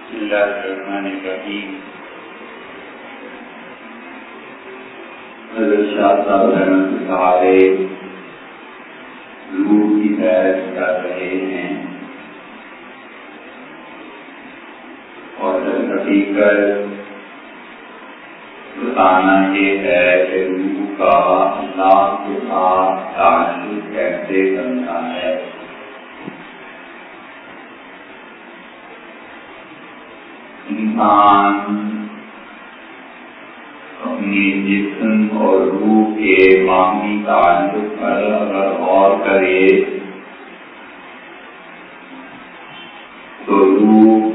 بسم اللہ الرحمن الرحیم۔ حضرت شاہ صاحب رحمۃ اللہ علیہ روح کی بیعت کر رہے ہیں اور حقیقت بتانا یہ ہے کہ روح کا اللہ کے ساتھ تعلق کیسے بنتا ہے۔ انسان اپنی جسم اور روح کے باہمی تعلق پر اگر غور کرے تو روح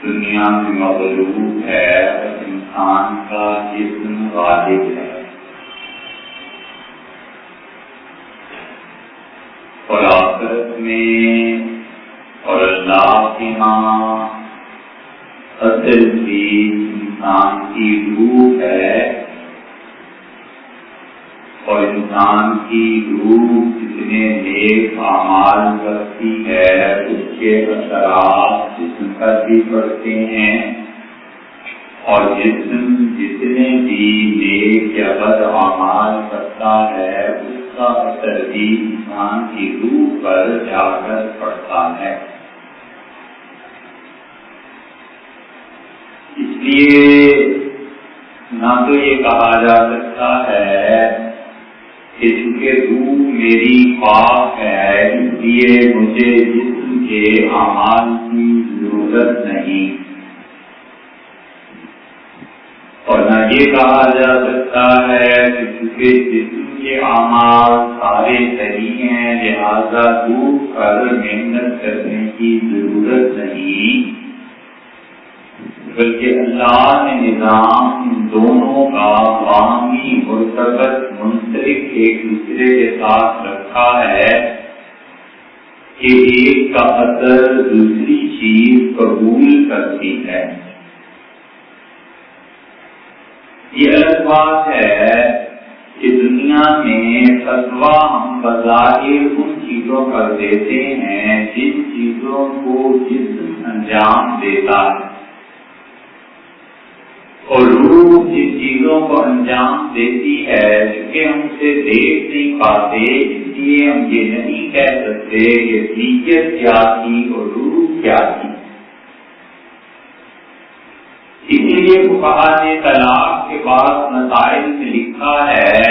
دنیا میں مغلوب ہے اور انسان کا جسم غالب ہے۔ اور آخرت میں اور اللہ کے ہاں اصل چیز انسان کی روح ہے، اور انسان کی روح جتنے نیک اعمال کرتی ہے اس کے اثرات جسم پر بھی پڑتے ہیں، اور جسم جتنے بھی نیک یا بد اعمال کرتا ہے اس کا اثر بھی انسان کی روح پر جا کر پڑتا ہے۔ اس لیے نہ تو یہ کہا جا سکتا ہے کہ چونکہ روح میری خواہ ہے اس لیے مجھے جسم کے اعمال کی ضرورت نہیں، اور نہ یہ کہا جا سکتا ہے کہ چونکہ جسم کے اعمال سارے صحیح ہیں لہذا روح پر محنت کرنے کی ضرورت نہیں، بلکہ اللہ نے نظام ان دونوں کا باہمی مرتبط منسلک ایک دوسرے کے ساتھ رکھا ہے کہ ایک کا اثر دوسری چیز قبول کرتی ہے۔ یہ الگ بات ہے کہ دنیا میں فتویٰ ہم بظاہر ان چیزوں پر دیتے ہیں جن چیزوں کو جسم انجام دیتا ہے، اور روح جن چیزوں کو انجام دیتی ہے چونکہ ہم اسے دیکھ نہیں پاتے اس لیے ہم یہ نہیں کہہ سکتے کہ نیت کیا تھی اور روح کیا تھی۔ اسی لیے فقہاء نے طلاق کے بعد مسائل میں لکھا ہے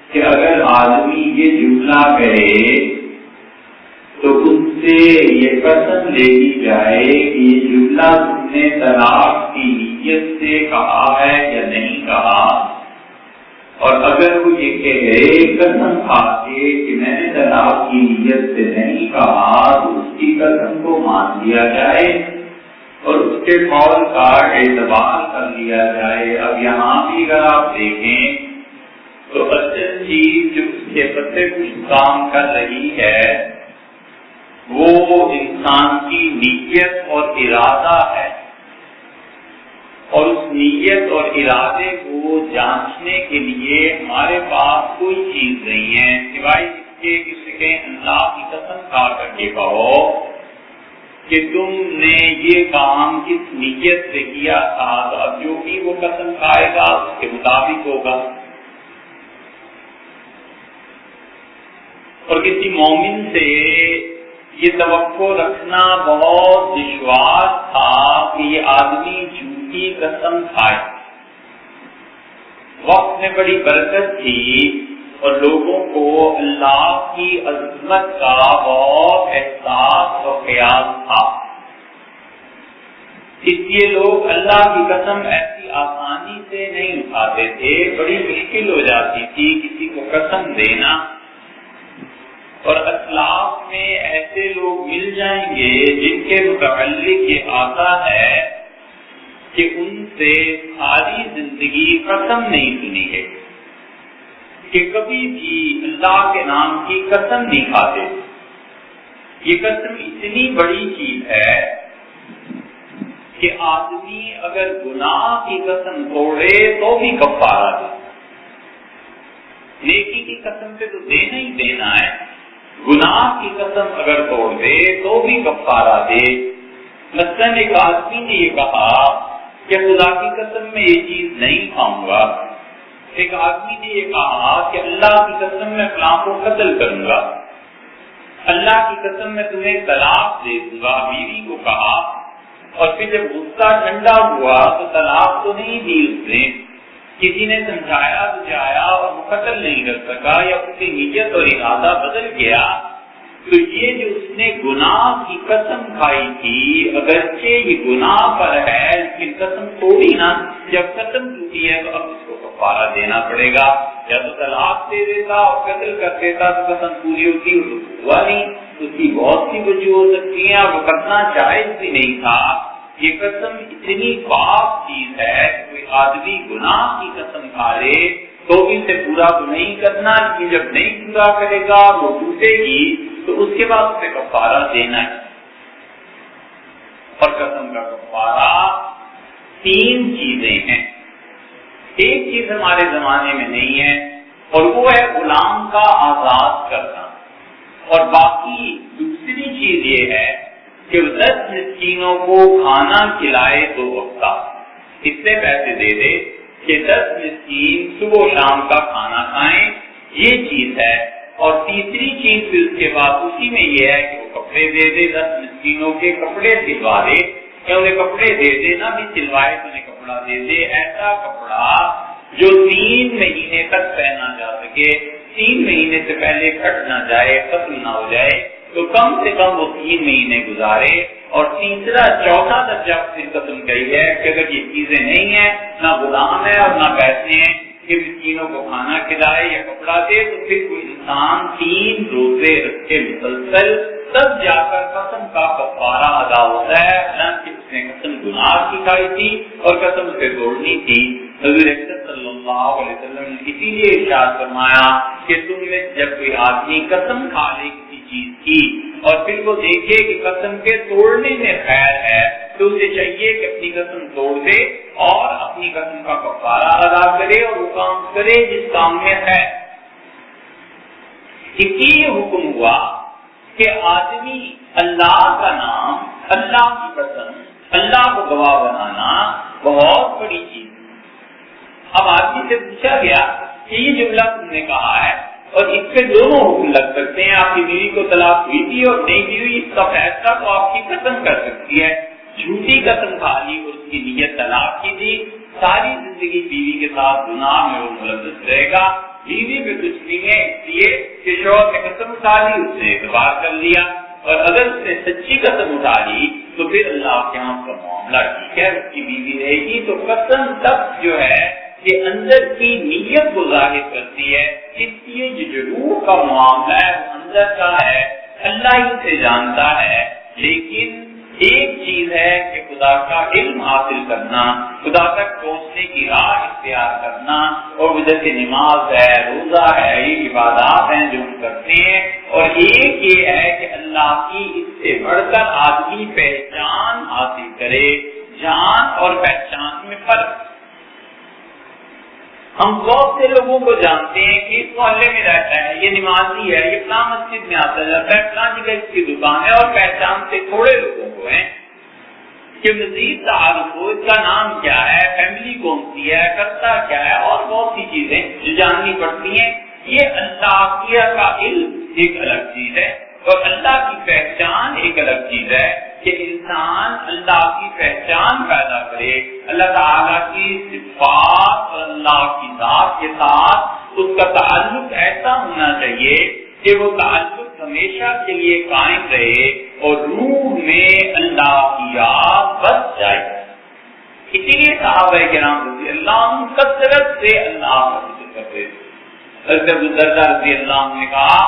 کہ اگر آدمی یہ جملہ کہے تو ان سے یہ قسم لے لی جائے کہ یہ جملہ تم نے طلاق کی نیت سے کہا ہے یا نہیں کہا، اور اگر وہ یہ کہے قسم کھا کے کہ میں نے طلاق کی نیت سے نہیں کہا تو اس کی قسم کو مان لیا جائے اور اس کے قول کا اعتبار کر لیا جائے۔ اب یہاں بھی اگر آپ دیکھیں تو اصل چیز جو اس کے پتے کچھ کام کر رہی ہے وہ انسان کی نیت اور ارادہ ہے، اور اس نیت اور ارادے کو جانچنے کے لیے ہمارے پاس کوئی چیز نہیں ہے سوائے اس کے کسی کے اللہ کی قسم کھا کر کے کہو کہ تم نے یہ کام کس نیت سے کیا تھا، تو اب جو بھی وہ قسم کھائے گا اس کے مطابق ہوگا۔ اور کسی مومن سے یہ توقع رکھنا بہت دشوار تھا کہ یہ آدمی جھوٹی قسم کھائے۔ وقت میں بڑی برکت تھی اور لوگوں کو اللہ کی عظمت کا بہت احساس اور خیال تھا، اس لیے لوگ اللہ کی قسم ایسی آسانی سے نہیں اٹھاتے تھے، بڑی مشکل ہو جاتی تھی کسی کو قسم دینا، اور اسلاف میں ایسے لوگ مل جائیں گے جن کے متعلق یہ آتا ہے کہ ان سے ساری زندگی قسم نہیں سنی ہے، کہ کبھی بھی اللہ کے نام کی قسم نہیں کھاتے۔ یہ قسم اتنی بڑی چیز ہے کہ آدمی اگر گناہ کی قسم توڑے تو بھی کفارہ دے، نیکی کی قسم سے تو دینا ہی دینا ہے، گناہ کی قسم اگر توڑ دے تو بھی کفارہ دے۔ مثلاً ایک آدمی نے یہ کہا کہ خدا کی قسم میں یہ چیز نہیں کھاؤں گا، ایک آدمی نے یہ کہا کہ اللہ کی قسم میں فلاں کو قتل کروں گا، اللہ کی قسم میں تمہیں طلاق دے دوں گا، بیوی کو کہا، اور پھر جب غصہ ٹھنڈا ہوا تو طلاق تو نہیں دی اس نے، کسی نے سمجھایا بجھایا اور وہ قتل نہیں کر سکا یا اس کی نیت اور ارادہ بدل گیا، تو یہ جو اس نے گناہ کی قسم کھائی تھی، اگرچہ یہ گناہ پر ہے لیکن قسم توڑی نا، جب قسم ٹوٹی ہے تو اب اس کو کفارہ دینا پڑے گا، یا تو طلاق دے دیتا اور قتل کر دیتا تو قسم پوری ہوتی، ہوا نہیں، اس کی بہت سی وجہ ہو سکتی ہیں، وہ کرنا جائز بھی نہیں تھا۔ یہ قسم اتنی پاک چیز ہے کہ کوئی آدمی گناہ کی قسم کھا لے تو اسے پورا تو نہیں کرنا، لیکن جب نہیں پورا کرے گا وہ ٹوٹے گی تو اس کے بعد اسے کفارہ دینا ہے۔ اور قسم کا کفارہ 3 چیزیں ہیں، ایک چیز ہمارے زمانے میں نہیں ہے اور وہ ہے غلام کا آزاد کرنا، اور باقی دوسری چیز یہ ہے کہ 10 مسکینوں کو کھانا کھلائے 2 وقت، اتنے پیسے دے دے کہ 10 مسکین صبح و شام کا کھانا کھائیں، یہ چیز ہے۔ اور تیسری چیز پھر اس کے بعد اسی میں یہ ہے کہ وہ کپڑے دے دے، 10 مسکینوں کے کپڑے سلوا دے، یا انہیں کپڑے دے دے نہ بھی سلوائے تو انہیں کپڑا دے دے، ایسا کپڑا جو 3 مہینے تک پہنا جا سکے، 3 مہینے سے پہلے کٹ نہ جائے، ختم نہ ہو جائے، تو کم سے کم وہ 3 مہینے گزارے۔ اور تیسرا چوتھا درجہ پھر قسم کہی ہے کہ اگر یہ چیزیں نہیں ہیں، نہ غلام ہے اور نہ پیسے ہیں کہ مسکینوں کو کھانا کھلائے یا کپڑا دے، تو پھر کوئی انسان 3 روزے رکھے مسلسل، تب جا کر قسم کا کفارہ ادا ہوتا ہے، حالانکہ اس نے قسم گناہ کی کھائی تھی اور قسم اسے توڑنی تھی۔ حضور اکرم صلی اللہ علیہ وسلم نے اسی لیے ارشاد فرمایا کہ تم میں جب کوئی آدمی قسم کھا لے کسی چیز کی اور پھر وہ دیکھے کہ قسم کے توڑنے میں خیر ہے تو اسے چاہیے کہ اپنی قسم توڑ دے اور اپنی قسم کا کفارہ ادا کرے اور وہ کام کرے جس کام میں ہے۔ اس لیے یہ حکم ہوا کہ آدمی اللہ کا نام، اللہ کی قسم، اللہ کو گواہ بنانا بہت بڑی چیز۔ اب آدمی سے پوچھا گیا کہ یہ جملہ تم نے کہا ہے اور اس پہ دونوں حکم لگ سکتے ہیں، آپ کی بیوی کو طلاق ہوئی تھی اور نہیں دی ہوئی، اس کا فیصلہ تو آپ کی قسم کر سکتی ہے۔ جھوٹی قسم کھا لی اور اس کی نیت طلاق کی تھی، ساری زندگی بیوی کے ساتھ گناہ میں وہ ملوث رہے گا۔ بیوی میں کچھ نہیں ہے اس لیے کہ شوہر نے قسم کھا لی، اس نے اعتبار کر لیا، اور اگر اس نے سچی قسم اٹھا لی تو پھر اللہ کے یہاں کا معاملہ ٹھیک ہے، اس کی بیوی رہے گی۔ تو قسم تک جو ہے کہ اندر کی نیت کو ظاہر کرتی ہے، اس لیے جو ضرور کا معاملہ ہے وہ اندر کا ہے، اللہ ہی سے جانتا ہے۔ لیکن ایک چیز ہے کہ خدا کا علم حاصل کرنا، خدا تک پہنچنے کی راہ اختیار کرنا، اور وہ جیسے نماز ہے، روزہ ہے، یہ عبادات ہیں جو ہم کرتے ہیں، اور ایک یہ ہے کہ اللہ کی اس سے بڑھ کر آدمی پہچان حاصل کرے۔ جان اور پہچان میں فرق، ہم بہت سے لوگوں کو جانتے ہیں کہ اس محلے میں رہتا ہے، یہ نمازی ہے، یہ فلاں مسجد میں آتا جاتا ہے، فلاں جگہ اس کی دکان ہے، اور پہچان سے تھوڑے لوگوں کو ہیں کہ مزید تعارف ہو، اس کا نام کیا ہے، فیملی کون سی ہے، کرتا کیا ہے، اور بہت سی چیزیں جو جاننی پڑتی ہیں۔ یہ اللہ کا علم ایک الگ چیز ہے اور اللہ کی پہچان ایک الگ چیز ہے، کہ انسان اللہ کی پہچان پیدا کرے، اللہ تعالیٰ کی صفات اور اللہ کی ذات کے ساتھ اس کا تعلق ایسا ہونا چاہیے کہ وہ تعلق ہمیشہ کے لیے قائم رہے اور روح میں اللہ کی یاد بس جائے۔ اسی لیے صحابہ کرام رضی اللہ عنہ کثرت سے اللہ کا ذکر کرتے تھے۔ حضرت ابو درداء رضی اللہ عنہ نے کہا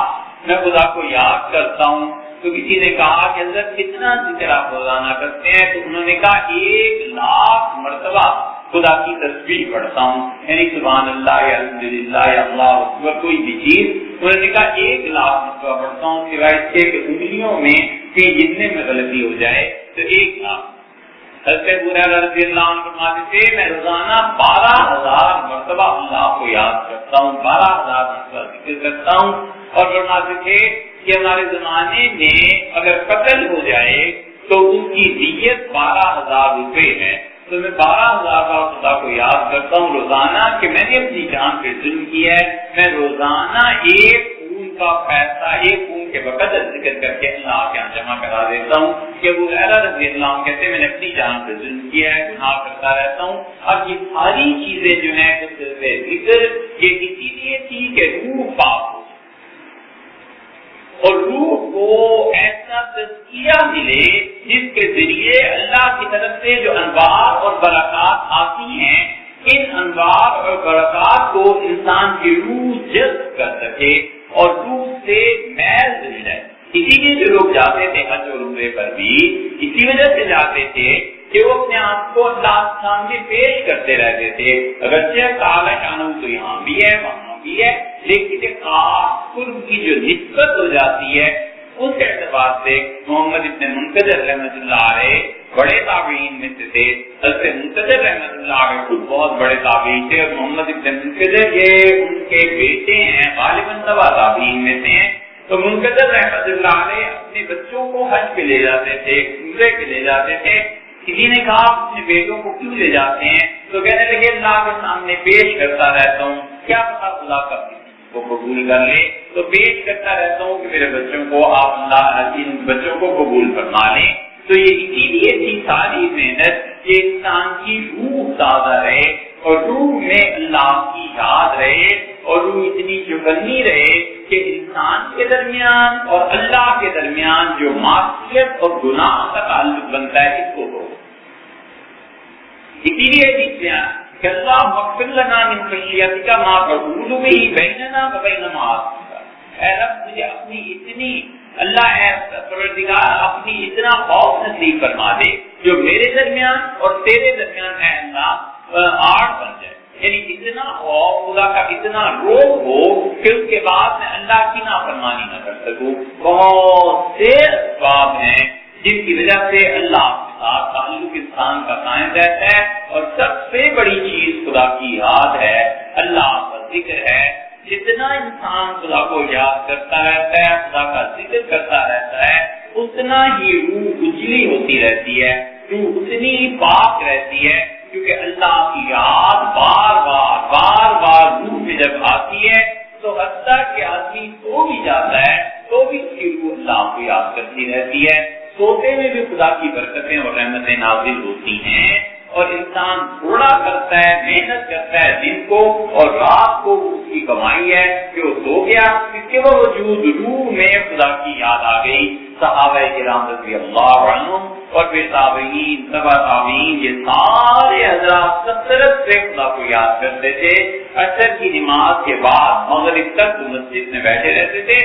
میں خدا کو یاد کرتا ہوں، تو کسی نے کہا کہ حضرت کتنا ذکر آپ روزانہ کرتے ہیں؟ تو انہوں نے کہا 1,00,000 مرتبہ خدا کی تسبیح پڑھتا ہوں، یعنی سبحان اللہ یا الحمدللہ یا اللہ اکبر، کوئی بھی چیز انہوں نے کہا 1,00,000 مرتبہ پڑھتا ہوں، سوائے اس کے کہ انگلیوں میں کہ جتنے میں غلطی ہو جائے تو 1,00,000۔ حضرت ابو ہریرہ رضی اللہ عنہ فرماتے تھے میں روزانہ 12,000 مرتبہ اللہ کو یاد کرتا ہوں، 12,000 مرتبہ ذکر کرتا ہوں، اور فرماتے تھے کہ ہمارے زمانے میں اگر قتل ہو جائے تو اس کی دیت 12,000 روپے ہے، تو میں 12,000 بار خدا کو یاد کرتا ہوں روزانہ کہ میں نے اپنی جان پہ ظلم کیا ہے، میں روزانہ ایک خون کا پیسہ ایک خون کے بقدر ذکر کر کے اللہ کے یہاں جمع کرا دیتا ہوں کہ ابو ہریرہ رضی اللہ عنہ کہتے ہیں میں نے اپنی جان پہ ظلم کیا ہے، گناہ کرتا رہتا ہوں۔ اب یہ ساری چیزیں جو ہیں ذکر یہ اسی لیے تھی کہ روح پاک ہو اور روح کو ایسا تزکیہ ملے جس کے ذریعے اللہ کی طرف سے جو انوار اور برکات آتی ہیں، ان انوار اور برکات کو انسان کی روح جذب کر سکے اور روح سے میل مل جائے۔ اسی لیے جو لوگ جاتے تھے حج اور عمرے پر بھی اسی وجہ سے جاتے تھے کہ وہ اپنے آپ کو اللہ کے سامنے پیش کرتے رہتے تھے، اگرچہ تعالی شانہ تو یہاں بھی ہے وہاں بھی ہے، لیکن ایک خاص قرب کی جو نسبت ہو جاتی ہے اس اعتبار سے محمد ابن منکدر رحمۃ اللہ علیہ بڑے تابعین میں سے تھے۔ حضرت منکدر رحمۃ اللہ علیہ خود بہت بڑے تابعین تھے اور محمد ابن منکدر یہ ان کے بیٹے ہیں، غالباً تبع تابعین میں سے ہیں۔ تو منکدر رحمۃ اللہ علیہ اپنے بچوں کو حج پہ لے جاتے تھے، عمرے پہ لے جاتے تھے۔ کسی نے کہا اپنے بیٹوں کو کیوں لے جاتے ہیں؟ تو کہنے لگے اللہ کے سامنے پیش کرتا رہتا ہوں، کیا پتا خدا کا کو قبول کر لے، تو پیش کرتا رہتا ہوں کہ میرے بچوں کو آپ اللہ ان بچوں کو قبول فرما لیں۔ تو یہ اسی لیے تھی ساری محنت کہ انسان کی روح تازہ رہے اور روح میں اللہ کی یاد رہے اور روح اتنی چوکنی رہے کہ انسان کے درمیان اور اللہ کے درمیان جو معصیت اور گناہ کا تعلق بنتا ہے اس کو ہو۔ اسی لیے جیسے کہ اللہ مغفر لنا من خشیتک ما تحول به بیننا و بین معاصیک، اے رب مجھے اپنی اتنی اللہ اے پروردگار اپنی اتنا خوف نصیب فرما دے جو میرے درمیان اور تیرے درمیان اے اللہ آڑ بن جائے، یعنی اتنا خوف خدا کا اتنا روب ہو کہ اس کے بعد میں اللہ کی نافرمانی نہ کر سکوں۔ بہت سے اسباب ہیں جن کی وجہ سے اللہ کے ساتھ تعلق انسان کا قائم رہتا ہے اور سب سے بڑی چیز خدا کی یاد ہے، اللہ کا ذکر ہے۔ جتنا انسان خدا کو یاد کرتا رہتا ہے، خدا کا ذکر کرتا رہتا ہے، اتنا ہی روح اجلی ہوتی رہتی ہے، روح اتنی ہی پاک رہتی ہے، کیونکہ اللہ کی یاد بار بار روح میں جب آتی ہے تو حتیٰ کہ آدمی سو بھی جاتا ہے تو بھی اس کی روح اللہ کو یاد کرتی رہتی ہے۔ سوتے میں بھی خدا کی برکتیں اور رحمتیں نازل ہوتی ہیں اور انسان تھوڑا کرتا ہے، محنت کرتا ہے دن کو اور رات کو اس کی کمائی ہے کہ وہ سو گیا، اس کے باوجود روح میں خدا کی یاد آ گئی۔ صحابہ کرام رضی اللہ عنہم اور پھر تابعین تبع تابعین یہ سارے حضرات کثرت سے خدا کو یاد کرتے تھے۔ عصر کی نماز کے بعد مغرب تک مسجد میں بیٹھے رہتے تھے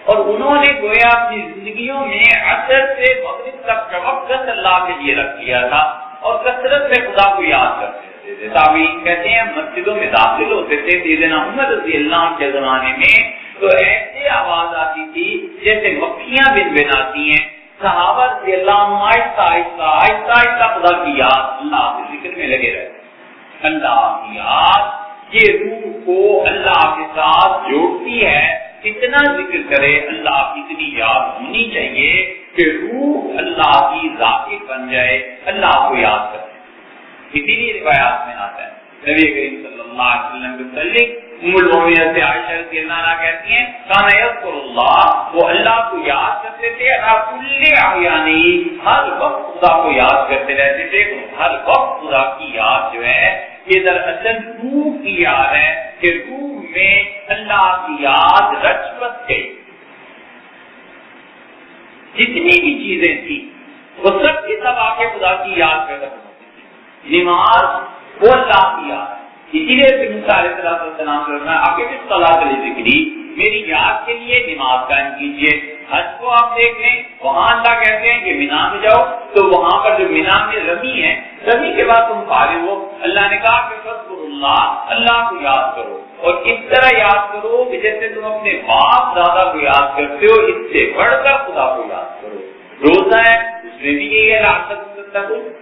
اور انہوں نے گویا اپنی زندگیوں میں عصر سے مغرب تک کا وقت اللہ کے لیے رکھ لیا تھا اور کثرت سے خدا کو یاد کرتے تھے۔ تابعین کہتے ہیں مسجدوں میں داخل ہوتے تھے سیدنا عمر رضی اللہ عنہ کے زمانے میں تو ایسے آواز آتی تھی جیسے مکھیاں بن بناتی ہیں۔ صحابہ رضی اللہ عنہ آہستہ خدا کی یاد اللہ کے ذکر میں لگے رہتے۔ اللہ کی یاد یہ روح کو اللہ کے ساتھ جوڑتی ہے، اتنا ذکر کرے اللہ کی اتنی یاد ہونی چاہیے کہ روح اللہ کی ذاکر بن جائے، اللہ کو یاد کرے۔ اسی لیے روایات میں آتا ہے نبی کریم صلی اللہ علیہ وسلم کے متعلق ام المؤمنین عائشہ رضی اللہ عنہا کہتی ہیں کان یذکر اللہ، وہ اللہ کو یاد کرتے تھے علی کل احیانی، ہر وقت خدا کو یاد کرتے رہتے تھے، ہر وقت خدا کی یاد جو ہے یہ دراصل روح کی یاد ہے کہ روح میں اللہ کی یاد رچ بس گئی۔ جتنی بھی چیزیں تھی وہ سب کی سب آ کے خدا کی یاد پیدا کرتی تھی۔ نماز وہ اللہ کی یاد، اسی لیے موسیٰ علیہ السلام فرمایا آگے بھی صلاۃ الذکری، میری یاد کے لیے نماز قائم کیجیے۔ حج کو آپ دیکھ لیں وہاں اللہ کہتے ہیں کہ مینا میں جاؤ تو وہاں پر جو مینا میں رمی ہے، رمی کے بعد تم فارغ ہو، اللہ نے کہا کہ فذکروا اللہ، اللہ کو یاد کرو اور اس طرح یاد کرو کہ جیسے تم اپنے باپ دادا کو یاد کرتے ہو، اس سے بڑھ کر خدا کو یاد کرو۔ روزہ ہے اس میں بھی یہی ہے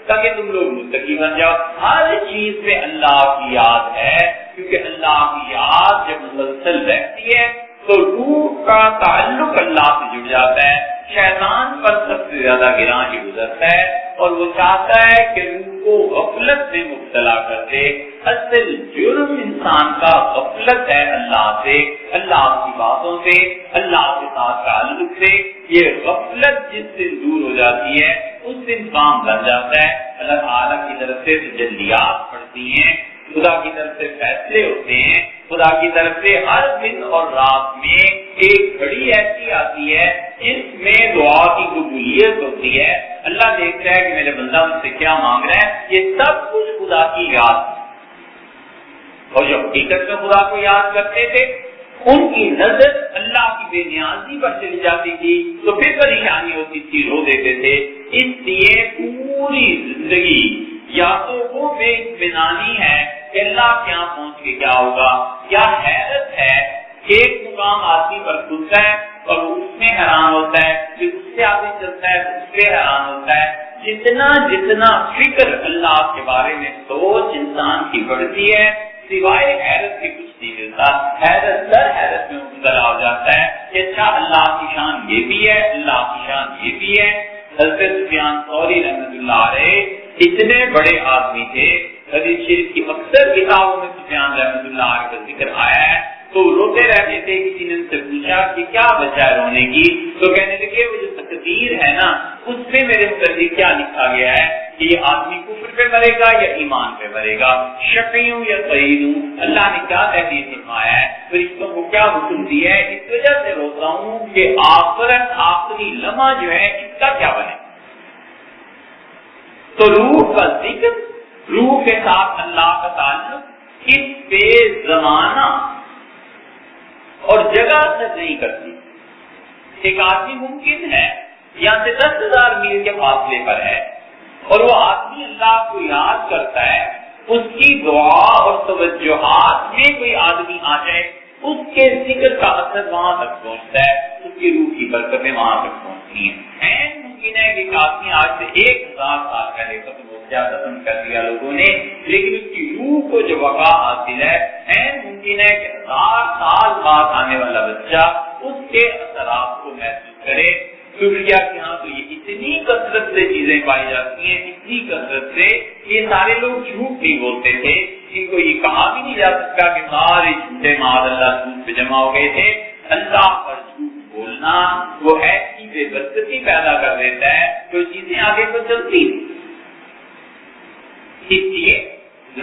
تاکہ تم لوگ متقی بن جاؤ۔ ہر چیز میں اللہ کی یاد ہے کیونکہ اللہ کی یاد جب مسلسل رہتی ہے تو روح کا تعلق اللہ سے جڑ جاتا ہے شیطان پر سب سے زیادہ گراں ہی گزرتا ہے اور وہ چاہتا ہے کہ روح کو غفلت میں مبتلا کر دے. اصل جرم انسان کا غفلت ہے اللہ سے، اللہ کی باتوں سے، اللہ کے ساتھ تعلق سے. یہ غفلت جس دن دور ہو جاتی ہے اس دن کام بن جاتا ہے. اللہ تعالیٰ کی طرف سے تجلیات پڑتی ہیں، خدا کی طرف سے فیصلے ہوتے ہیں، خدا کی طرف سے ہر دن اور رات میں ایک گھڑی ایسی آتی ہے جس میں دعا کی قبولیت ہوتی ہے. اللہ دیکھتا ہے کہ میرے بندہ مجھ سے کیا مانگ رہا ہے. یہ سب کچھ خدا کی یاد، اور جو حقیقت میں خدا کو یاد کرتے تھے ان کی نظر اللہ کی بے نیازی پر چلی جاتی تھی تو پھر پریشانی ہوتی تھی، رو دیتے تھے. اس لیے پوری زندگی یا تو وہ بے اطمینانی ہے کہ اللہ کیا پہنچ کے کیا ہوگا، یا حیرت ہے کہ ایک مقام آدمی پر کھلتا ہے اور اس میں حیران ہوتا ہے، پھر اس سے آگے چلتا ہے اس پہ حیران ہوتا ہے. جتنا فکر اللہ کے بارے میں سوچ انسان کی بڑھتی ہے سوائے حیرت کے کچھ نہیں ملتا. حیرت در حیرت میں مبتلا ہو جاتا ہے کہ اچھا اللہ کی شان یہ بھی ہے، اللہ کی شان یہ بھی ہے. حضرت سفیان ثوری رحمۃ اللہ علیہ اتنے بڑے آدمی تھے، حدیث شریف کی اکثر کتابوں میں سفیان رحمۃ اللہ علیہ کا ذکر آیا ہے. تو روتے رہتے تھے. کسی نے ان سے پوچھا کہ کیا وجہ ہے رونے کی، تو کہنے لگے وہ جو تقدیر ہے نا اس میں میرے متعلق کیا لکھا گیا ہے کہ یہ آدمی کفر پہ مرے گا یا ایمان پہ مرے گا، شقی ہوں یا سعید ہوں. اللہ نے کیا تحریر فرمایا ہے، فرشتوں کو کیا حکم دیا ہے. اس وجہ سے روتا ہوں کہ آخرت آخری لمحہ جو ہے اس کا کیا بنے. تو روح کا ذکر، روح کے ساتھ اللہ کا تعلق اس پہ زمانہ اور جگہ سے نہیں کرتی. ایک آدمی ممکن ہے یہاں سے 10,000 میل کے فاصلے پر ہے اور وہ آدمی اللہ کو یاد کرتا ہے، اس کی دعا اور توجہات میں کوئی آدمی آ جائے اس کے ذکر کا اثر وہاں تک پہنچتا ہے، اس کی روح کی برکتیں وہاں تک پہنچتی ہیں. ممکن ہے کہ ایک آدمی آج سے 1000 سال پہلے ختم ہو گیا، ختم کر دیا لوگوں نے، لیکن اس کی روح کو جو بقا حاصل ہے. ممکن ہے کہ 1000 سال بعد آنے والا بچہ اس کے اثرات کو محسوس کرے. صوفیاء کے ہاں تو یہ اتنی کثرت سے چیزیں پائی جاتی ہیں، اتنی کثرت سے یہ سارے لوگ جھوٹ نہیں بولتے تھے. ان کو یہ کہا بھی نہیں جا سکتا کہ سارے جھوٹے معاذ اللہ سود پہ جمع ہو گئے تھے. اللہ پر جھوٹ بولنا وہ ایسی بے برکتی پیدا کر دیتا ہے جو چیزیں آگے کو چلتی. اس لیے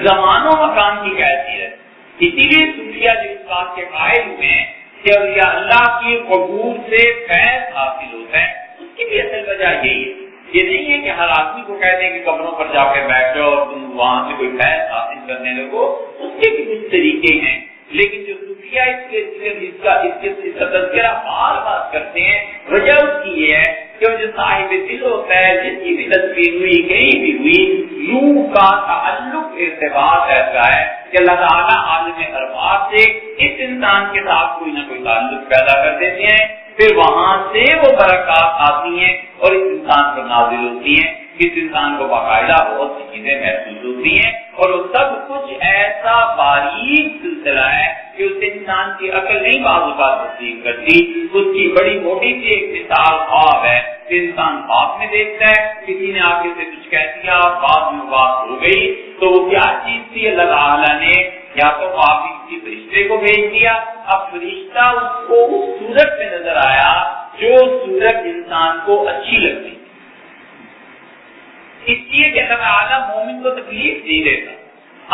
زمان و مکان کی کیسی ہے. اسی لیے صوفیاء جو اس بات کے قائل ہوئے ہیں کہ اللہ کی قبول سے فیض حاصل ہوتا ہے، اس کی بھی اصل وجہ یہی ہے. یہ نہیں ہے کہ ہر آدمی کو کہتے ہیں کہ قبروں پر جا کے بیٹھو اور تم وہاں سے کوئی فیض حاصل کرنے لگو. اس کے بھی کچھ طریقے ہیں، لیکن جو صوفیاء اس کا تذکرہ بار بار کرتے ہیں وجہ اس کی یہ ہے کہ جو صاحب دل ہوتا ہے، جس کی بھی تصویر ہوئی کہیں بھی ہوئی، روح کا تعلق ارتباط ایسا ہے کہ اللہ تعالیٰ عالم ارواح سے اس انسان کے ساتھ کوئی نہ کوئی تعلق پیدا کر دیتے ہیں. پھر وہاں سے وہ برکات آتی ہیں اور اس انسان پر نازل ہوتی ہیں. اس انسان کو باقاعدہ بہت سی چیزیں محسوس ہوتی ہیں اور وہ سب کچھ ایسا باریک سلسلہ ہے کہ اس انسان کی عقل نہیں بعض اوقات تصدیق کرتی. اس کی بڑی موٹی سی ایک مثال خواب ہے کہ انسان خواب میں دیکھتا ہے کسی نے آگے سے کچھ کہہ دیا، بعد میں بات ہو گئی، تو وہ کیا چیز تھی؟ اللہ تعالیٰ نے یا تو خواب میں کسی فرشتے کو بھیج دیا. اب فرشتہ اس کو اس صورت میں نظر آیا جو صورت انسان کو اچھی لگتی. اس لیے کہ اللہ تعالیٰ مومن کو تکلیف نہیں دیتا.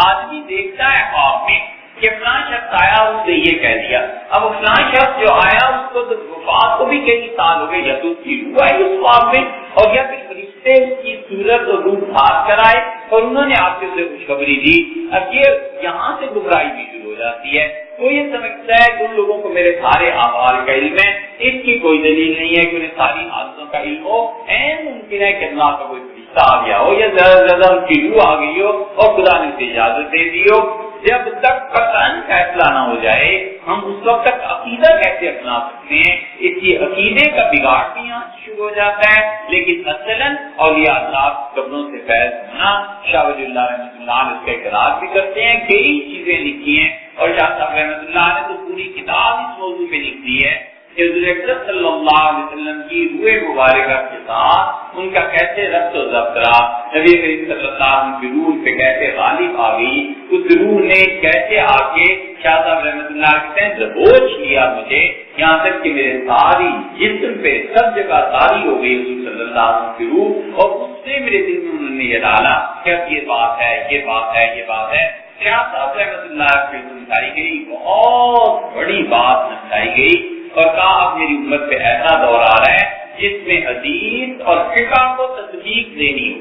آدمی دیکھتا ہے خواب میں کہ فلاں شخص آیا، اس نے یہ کہہ دیا. اب فلاں شخص جو آیا اس کو تو وفات کو بھی کئی سال ہو گئے، یا تو اس کی روح آئی اس خواب میں اور یا پھر فرشتے اس کی صورت اور روح بھاگ کر آئے اور انہوں نے آپ کے سے خوشخبری دی. اب یہ یہاں سے گمراہی بھی شروع ہو جاتی ہے. تو یہ سمجھتا ہے کہ ان لوگوں کو میرے سارے اعمال کا علم ہے، اس کی کوئی دلیل نہیں ہے کہ انہیں ساری حادثوں کا علم ہو. ممکن ہے کہ اللہ کا کوئی فرشتہ آ گیا ہو یا زیادہ ان کی روح آ گئی ہو اور خدا نے اسے اجازت دے دی ہو. جب تک قطعاً فیصلہ نہ ہو جائے ہم اس وقت تک عقیدہ کیسے اپنا سکتے ہیں؟ اس لیے عقیدے کا بگاڑ بھی یہاں شروع ہو جاتا ہے. لیکن اصلاً اولیاء اللہ قبروں سے فیض ہونا، شاہ ولی اللہ رحمۃ اللہ علیہ اس کا اقرار بھی کرتے ہیں. کئی چیزیں لکھی ہیں اور شاہ صاحب رحمۃ اللہ نے تو پوری کتاب اس موضوع پہ لکھ دی ہے. کہ حضور اکرم صلی اللہ علیہ وسلم کی روح مبارکہ کے ساتھ ان کا کیسے ربط و ضبط رہا، نبی کریم صلی اللہ علیہ وسلم کی روح پہ کیسے غالب آ گئی، اس روح نے کیسے آ کے شاہ صاحب رحمۃ اللہ کے دبوچ لیا مجھے، یہاں تک کہ میرے ساری جسم پہ سب جگہ طاری ہو گئی حضور صلی اللہ علیہ وسلم کی روح، اور اس سے میرے دل میں انہوں نے یہ ڈالا کہ اب یہ بات ہے، یہ بات ہے، یہ بات ہے۔ شاہ صاحب رحمۃ اللہ کی سمجھائی گئی، بہت بڑی بات سمجھائی گئی، اور کہا اب میری امت پہ ایسا دور آ رہا ہے جس میں حدیث اور فقہ کو تصدیق دینی ہو۔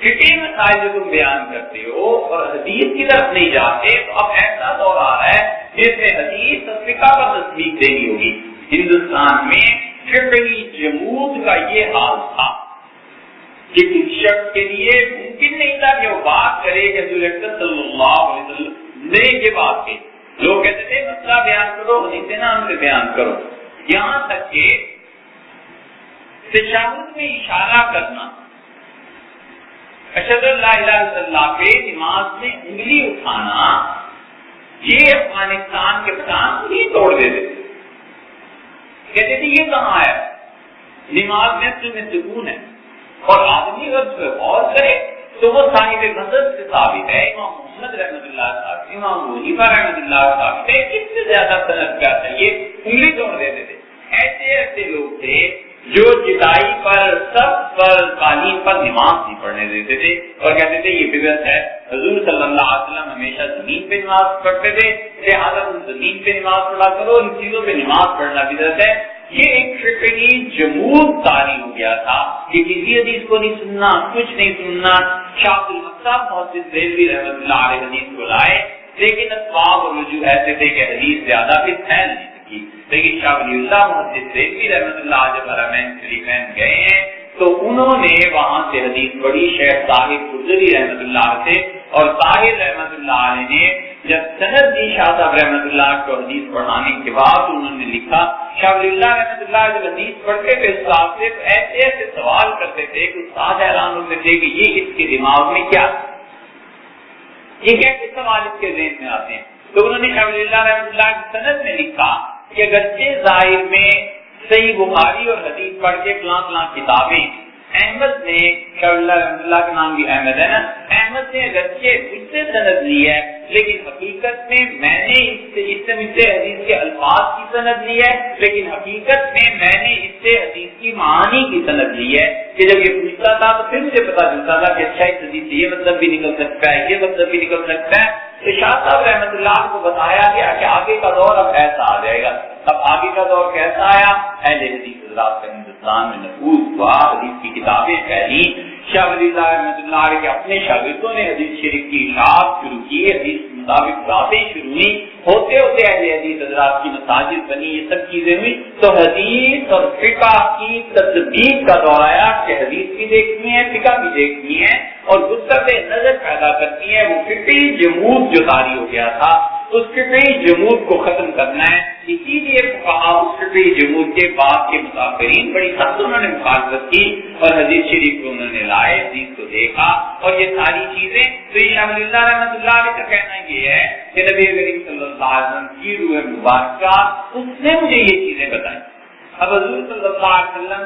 فقہی مسائل جو تم بیان کرتے ہو اور حدیث کی طرف نہیں جاتے، تو اب ایسا دور آ رہا ہے جس میں حدیث اور فقہ کو تصدیق دینی ہوگی۔ ہندوستان میں فقہی جمود کا یہ حال تھا کہ کسی شخص کے لیے ممکن نہیں تھا کہ وہ بات کرے کہ حضور اکرم صلی اللہ علیہ وسلم نے یہ بات کی۔ لوگ کہتے تھے مسئلہ بیان کرو، حدیث نام سے بیان کرو، یہاں تک کہ تشہد میں اشارہ کرنا، اشہد ان لا الہ الا اللہ پہ نماز میں انگلی اٹھانا، یہ افغانستان کے پٹھان نہیں توڑ دیتے تھے، کہتے تھے یہ کہاں ہے، نماز میں تمہیں سکون ہے، اور آدمی اگر اس پہ غور کرے تو وہ صاحب مذہب سے ثابت ہے، امام محمد رحمۃ اللہ ثابت ہے، امام ابو حنیفہ رحمۃ اللہ ثابت ہے، کس سے زیادہ سند کیا چاہیے، انگلی توڑ دیتے تھے۔ ایسے ایسے لوگ تھے جو چٹائی پر سب پر قالین پر نماز نہیں پڑھنے دیتے تھے، اور کہتے تھے یہ بدعت ہے، حضور صلی اللہ علیہ وسلم ہمیشہ زمین پہ نماز پڑھتے تھے، لہٰذا تم زمین پہ نماز پڑھا کرو، ان چیزوں پہ نماز پڑھنا بدعت ہے۔ یہ ایک فقہی جمود طاری ہو گیا تھا کہ کسی حدیث کو نہیں سننا، کچھ نہیں سننا۔ شاہ عبد الحق صاحب محدث دہلوی رحمۃ اللہ علیہ حدیث کو لائے، لیکن اسباب اور رجوع ایسے تھے کہ حدیث زیادہ بھی پھیل نہیں سکی، لیکن شاہ ولی اللہ محدث دہلوی رحمۃ اللہ جب حرمین شریفین گئے ہیں تو انہوں نے وہاں سے حدیث پڑھی شیخ طاہر قرظوی رحمۃ اللہ سے، اور طاہر رحمۃ اللہ علیہ نے جب سند دی شاہ صاحب رحمۃ اللہ کو حدیث پڑھانے کے بعد انہوں نے لکھا، شاہ ولی اللہ رحمۃ اللہ جب حدیث پڑھتے تھے استاد سے ایسے ایسے سوال کرتے تھے کہ استاد حیران ہوتے تھے کہ یہ اس کے دماغ میں کیا، یہ کیسے سوال اس کے ذہن میں آتے ہیں۔ تو انہوں نے شاہ ولی اللہ رحمۃ اللہ کی سند میں لکھا کہ اگرچہ ظاہر میں صحیح بخاری اور حدیث پڑھ کے فلاں کتابیں احمد نے، شاہ اللہ رحمۃ اللہ کا نام بھی احمد ہے نا، احمد نے اگرچہ مجھ سے سند لی ہے، لیکن حقیقت میں میں نے اس سے حدیث کے الفاظ کی سند لی ہے، لیکن حقیقت میں میں نے اس سے حدیث کی معانی کی سند لی ہے، کہ جب یہ پوچھتا تھا تو پھر مجھے پتا چلتا تھا کہ اچھا اس حدیث سے یہ مطلب بھی نکل سکتا ہے، یہ مطلب بھی نکل سکتا ہے۔ تو شاہ صاحب رحمۃ اللہ کو بتایا گیا کہ آگے کا دور اب ایسا آ جائے گا۔ اب آگے کا دور کیسا آیا؟ اہل حدیث حضرات کا ہندوستان میں نفوذ ہوا، حدیث کی کتابیں پھیلی، شاہ ولی اللہ رحمۃ اللہ علیہ کے اپنے شاگردوں نے حدیث شریف کی اشاعت شروع کی، حدیث کے مطابق باتیں شروع ہوئی، ہوتے ہوتے اہل حدیث حضرات کی مساجد بنی، یہ سب چیزیں ہوئی، تو حدیث اور فقہ کی تطبیق کا دور آیا کہ حدیث بھی دیکھنی ہے، فقہ بھی دیکھنی ہے، اور غصت نظر پیدا کرتی ہے۔ وہ فقہی جمود جو طاری ہو گیا تھا، اس فقہی جمود کو ختم کرنا ہے، اسی لیے فقہاء اس فقہی جمود کے بعد کے متاثرین بڑی سخت انہوں نے مخالفت کی، اور حدیث شریف کو انہوں نے لائے، حدیث کو دیکھا، اور یہ ساری چیزیں تو یہ شاہ ولی اللہ رحمۃ اللہ علیہ کا کہنا یہ ہے کہ نبی کریم صلی اللہ علیہ وسلم کی روح مبارکہ اس نے مجھے یہ چیزیں بتائیں۔ اب حضور صلی اللہ علیہ وسلم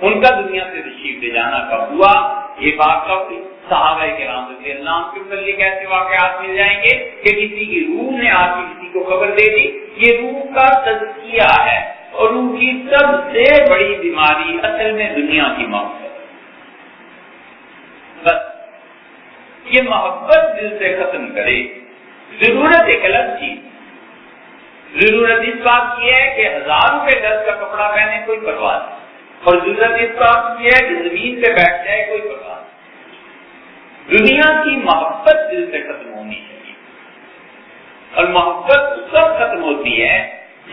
ان کا دنیا سے تشریف لے جانا کب ہوا، یہ بات کب ہوئی، صحابہ کرام رضی اللہ عنہم کے متعلق ایسے واقعات مل جائیں گے کہ کسی کی روح نے آ کے کسی کو خبر دے دی۔ یہ روح کا تزکیہ ہے، اور روح کی سب سے بڑی بیماری اصل میں دنیا کی محبت، بس یہ محبت دل سے ختم کرے۔ ضرورت ایک الگ چیز، ضرورت اس بات کی ہے کہ 1000 روپے گز کا کپڑا پہنے کوئی پرواہ نہیں، اور ضرورت اس بات کی ہے کہ زمین پہ بیٹھ جائے کوئی پرواہ نہیں۔ دنیا کی محبت دل سے ختم ہونی چاہیے، اور محبت اس وقت ختم ہوتی ہے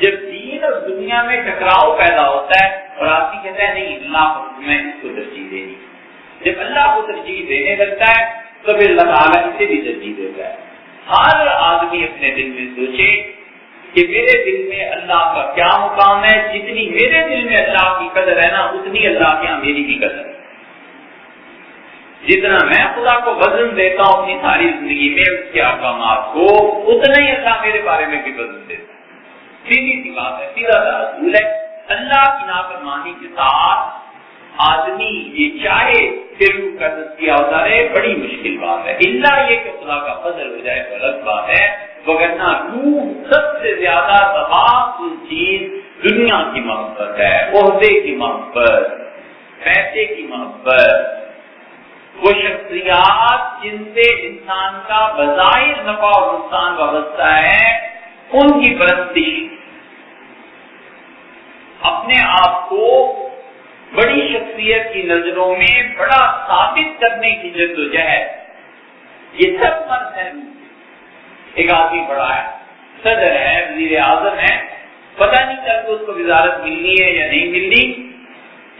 جب دین اور دنیا میں ٹکراؤ پیدا ہوتا ہے، اور آدمی کہتا ہے نہیں اللہ کو میں اس کو ترجیح دینی۔ جب اللہ کو ترجیح دینے لگتا ہے تو پھر اللہ تعالیٰ اسے بھی ترجیح دیتا ہے۔ ہر آدمی اپنے دل میں سوچے کہ میرے دل میں اللہ کا کیا مقام ہے، جتنی میرے دل میں اللہ کی قدر ہے نا، اتنی اللہ کے یہاں میری بھی قدر ہے۔ جتنا میں خدا کو وزن دیتا ہوں اپنی ساری زندگی میں اس کے احکامات کو، اتنا ہی اللہ میرے بارے میں بھی وزن دیتا ہے۔ سیدھی سی بات ہے، سیدھا سا اصول ہے۔ اللہ کی نافرمانی کے ساتھ آدمی یہ چاہے کہ روح کا تزکیہ ہوتا رہے، بڑی مشکل بات ہے، اللہ یہ کہ خدا کا فضل ہو جائے تو الگ بات ہے، وگرنہ روح سب سے زیادہ تمام چیز دنیا کی محبت ہے، عہدے کی محبت، پیسے کی محبت، وہ شخصیات جن سے انسان کا بظاہر نفع اور نقصان وابستہ ہے، ان کی پرستش، اپنے آپ کو بڑی شخصیت کی نظروں میں بڑا ثابت کرنے کی جدوجہد، یہ سب مرض ہے۔ ایک آدمی بڑا ہے، صدر ہے، وزیر اعظم ہے، پتہ نہیں چلتا اس کو وزارت ملنی ہے یا نہیں ملنی،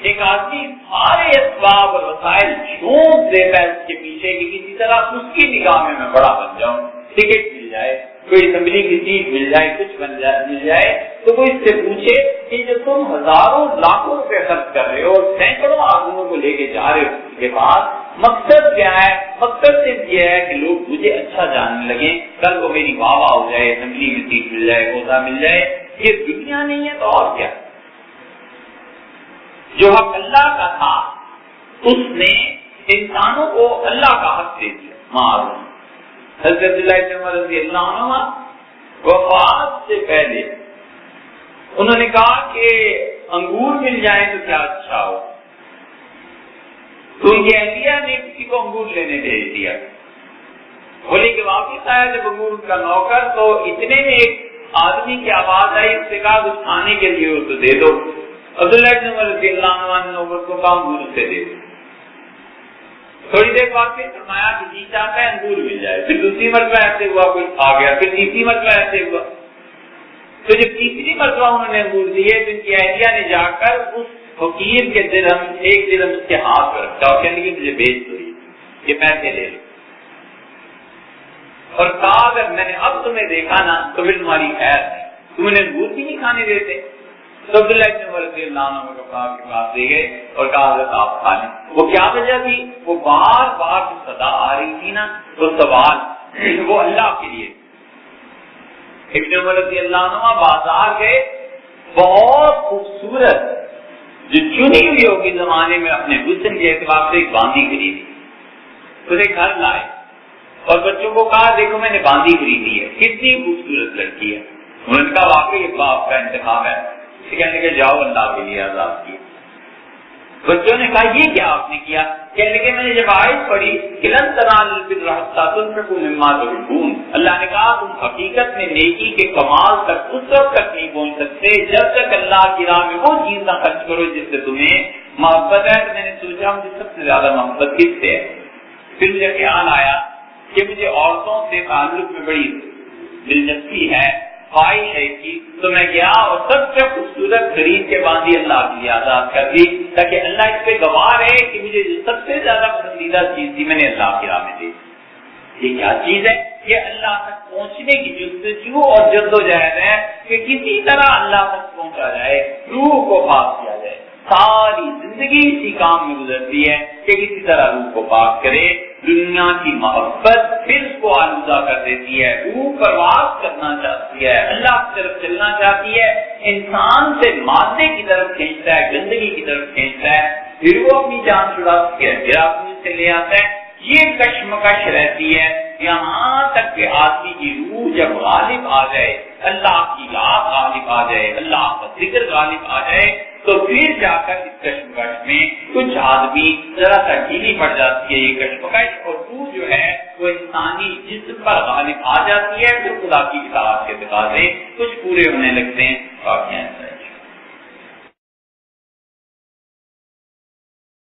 ایک آدمی سارے اسباب اور وسائل جھونک دیتا ہے اس کے پیچھے کہ کسی طرح اس کی نگاہ میں بڑا بن جاؤں، ٹکٹ مل جائے، کوئی اسمبلی کی سیٹ مل جائے، کچھ مل جائے، تو وہ اس سے پوچھے کہ جو تم ہزاروں لاکھوں روپے خرچ کر رہے ہو، سینکڑوں آدمیوں کو لے کے جا رہے ہو اس کے پاس، مقصد کیا ہے؟ مقصد صرف یہ ہے کہ لوگ مجھے اچھا جاننے لگے، کل کو میری واہ واہ ہو جائے، اسمبلی میں سیٹ مل جائے، عہدہ مل جائے۔ یہ دنیا نہیں ہے تو اور کیا؟ جو حق اللہ کا تھا اس نے انسانوں کو اللہ کا حق دے دیا۔ معلوم حضرت عبداللہ بن عمر رضی اللہ عنہ وفات سے پہلے انہوں نے کہا کہ انگور مل جائیں تو کیا اچھا ہو، تو ان کی اہلیہ نے کسی کو انگور لینے بھیج دیا، بولے کہ واپس آیا جب انگور کا نوکر تو اتنے میں ایک آدمی کی آواز آئی، اس سے کہا کچھ کھانے کے لیے ہو تو دے دو۔ عبداللہ بن عمر رضی اللہ عنہ نے نوکر کو کہا انگور سے دے دو۔ تھوڑی دیر بعد پھر فرمایا کہ جی چاہتا ہے انگور مل جائے، پھر دوسری مرتبہ ایسے ہوا، کوئی آ گیا، پھر تیسری مرتبہ ایسے ہوا، تو جب تیسری مرتبہ انہوں نے انگور دیے تو ان کی اہلیہ نے جا کر اس فقیر کے درہم، ایک درہم اس کے ہاتھ پر رکھا اور کہنے لگی مجھے بیچ دو، یہ پیسے لے لو، اور کہا اگر میں نے اب تمہیں دیکھا نا تو پھر تمہاری خیر ہے، تم انہیں انگور بھی نہیں کھانے دیتے۔ تو عبداللہ بن عمر رضی اللہ عنہ کو کہا کہ پاس دے گئے اور کہا حضرت آپ کھا لیں۔ وہ کیا وجہ تھی؟ وہ بار بار جو صدا آ رہی تھی نا تو سوال وہ اللہ کے لیے۔ ابن عمر رضی اللہ عنہ بازار گئے، بہت خوبصورت جو چنی ہوئی ہوگی زمانے میں اپنے حسن کے اعتبار سے ایک باندی خریدی، اسے گھر لائے اور بچوں کو کہا دیکھو میں نے باندی خریدی ہے، کتنی خوبصورت لڑکی ہے۔ انہوں نے کہا واقعی یہ باپ کا انتخاب ہے، کہنے کے جاؤ اللہ کے لیے آزاد کیا۔ بچوں نے کہا یہ کیا آپ نے کیا؟ کہنے کے میں نے جب آیت پڑھی کہ لن تنالوا البر حتی تنفقوا مما تحبون، اللہ نے کہا تم حقیقت میں نیکی کے کمال تک اس وقت تک نہیں پہنچ سکتے جب تک اللہ کی راہ میں وہ چیز نہ خرچ کرو جس سے تمہیں محبت ہے۔ تو میں نے سوچا مجھے سب سے زیادہ محبت کس سے ہے؟ پھر مجھے خیال آیا کہ مجھے عورتوں سے تعلق میں بڑی دلچسپی ہے، خواہش ہے کی، تو میں گیا اور سب سے خوبصورت خرید کے باندھی اللہ کے لیے آزاد کر دی تاکہ اللہ اس پہ گواہ رہے کہ مجھے جو سب سے زیادہ پسندیدہ چیز تھی میں نے اللہ کی راہ میں دی۔ یہ کیا چیز ہے؟ یہ اللہ تک پہنچنے کی جستجو اور جدوجہد ہے کہ کسی طرح اللہ تک پہنچا جائے، روح کو پاک کیا جائے۔ ساری زندگی اسی کام میں گزرتی ہے کہ کسی طرح روح کو پاک کرے۔ دنیا کی محبت پھر اس کو آلودہ کر دیتی ہے، روح پرواز کرنا چاہتی ہے، اللہ کی طرف چلنا چاہتی ہے، انسان سے مادے کی طرف کھینچتا ہے، گندگی کی طرف کھینچتا ہے، پھر وہ اپنی جان چھڑا سکے پھر اپنے سے لے آتا ہے۔ یہ کشمکش رہتی ہے یہاں تک کہ آدمی کی روح جب غالب آ جائے، اللہ کی یاد غالب آ جائے، اللہ کا ذکر غالب آ جائے، تو پھر جا کر اس کشمکش میں کچھ آدمی ذرا سا ڈھیلی پڑ جاتی ہے یہ کشمکش، اور روح جو ہے وہ انسانی جسم پر غالب آ جاتی ہے، پھر خدا کی اطاعت کے تقاضے کچھ پورے ہونے لگتے ہیں۔